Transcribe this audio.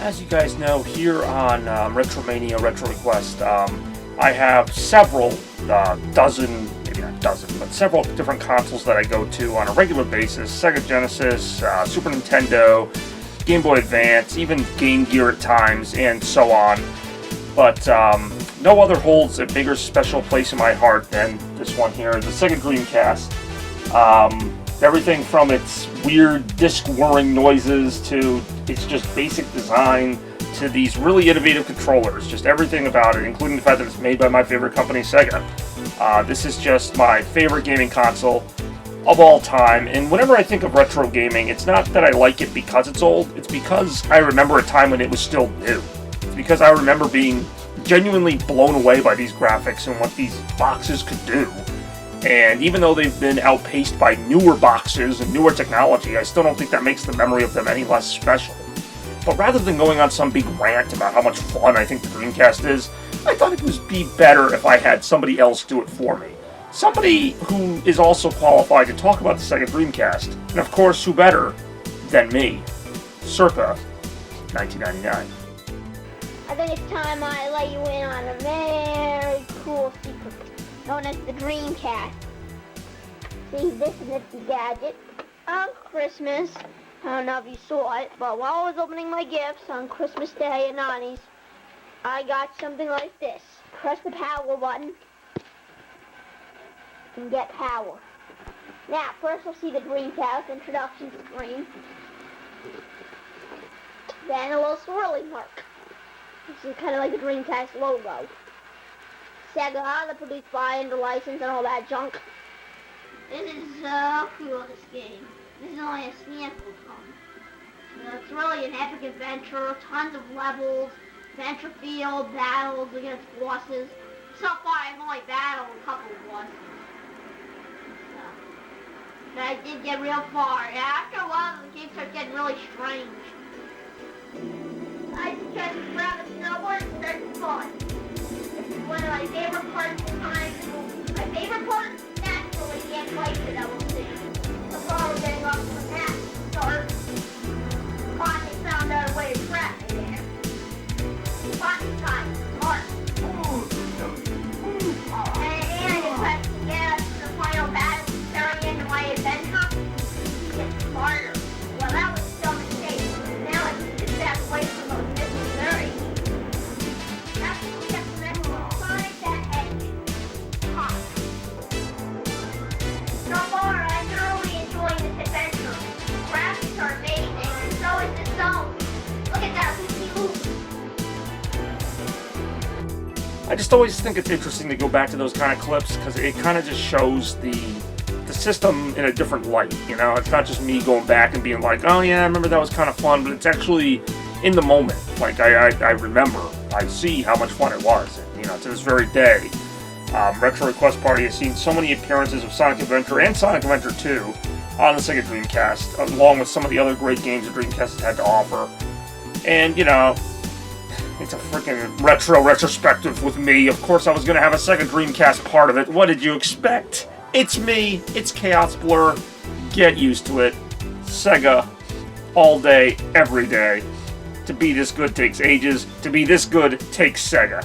As you guys know, here on Retromania Retro Request, I have several dozen, maybe not dozen, but several different consoles that I go to on a regular basis. Sega Genesis, Super Nintendo, Game Boy Advance, even Game Gear at times, and so on. But no other holds a bigger special place in my heart than this one here, the SEGA Dreamcast. Everything from its weird disc whirring noises to its just basic design to these really innovative controllers. Just everything about it, including the fact that it's made by my favorite company, Sega. This is just my favorite gaming console of all time. And whenever I think of retro gaming, it's not that I like it because it's old. It's because I remember a time when it was still new. It's because I remember being genuinely blown away by these graphics and what these boxes could do. And even though they've been outpaced by newer boxes and newer technology, I still don't think that makes the memory of them any less special. But rather than going on some big rant about how much fun I think the Dreamcast is, I thought it would be better if I had somebody else do it for me. Somebody who is also qualified to talk about the Sega Dreamcast. And of course, who better than me, circa 1999. I think it's time I let you in on a very cool secret known as the Dreamcast. See, this nifty gadget on Christmas, I don't know if you saw it, but while I was opening my gifts on Christmas Day at Nani's, I got something like this. Press the power button and get power. Now, first we'll see the Dreamcast introduction screen. Then a little swirly mark. This is kind of like the Dreamcast logo. Sega, the produced by and the license and all that junk. This is so cool, this game. This is only a sample fun. It's really an epic adventure, tons of levels, adventure field, battles against bosses. So far I've only battled a couple of bosses. But I did get real far. After a while the game starts getting really strange. I suggest you grab a snowboard and start to fun. One of my favorite parts of time. My favorite part is naturally the animation that we'll see. So far we're getting off to a fast start. Finally found out a way to track it there. Finally time, smart. And if I can get us to the final battle very end of my adventure, it gets smarter. Well, that was still a mistake. Now I can just back away from those missiles very easy. So far, I'm thoroughly enjoying this adventure. The graphics are amazing, and so is the zone. Look at that loop-de-loop. I just always think it's interesting to go back to those kind of clips because it kind of just shows the system in a different light. You know, it's not just me going back and being like, oh yeah, I remember that was kind of fun, but it's actually in the moment. Like I remember, I see how much fun it was. And, you know, to this very day. Retro Request Party has seen so many appearances of Sonic Adventure and Sonic Adventure 2 on the Sega Dreamcast, along with some of the other great games the Dreamcast has had to offer. And, you know, it's a freaking retro retrospective with me. Of course I was going to have a Sega Dreamcast part of it. What did you expect? It's me. It's Chaos Blur. Get used to it. Sega. All day, every day. To be this good takes ages. To be this good takes Sega.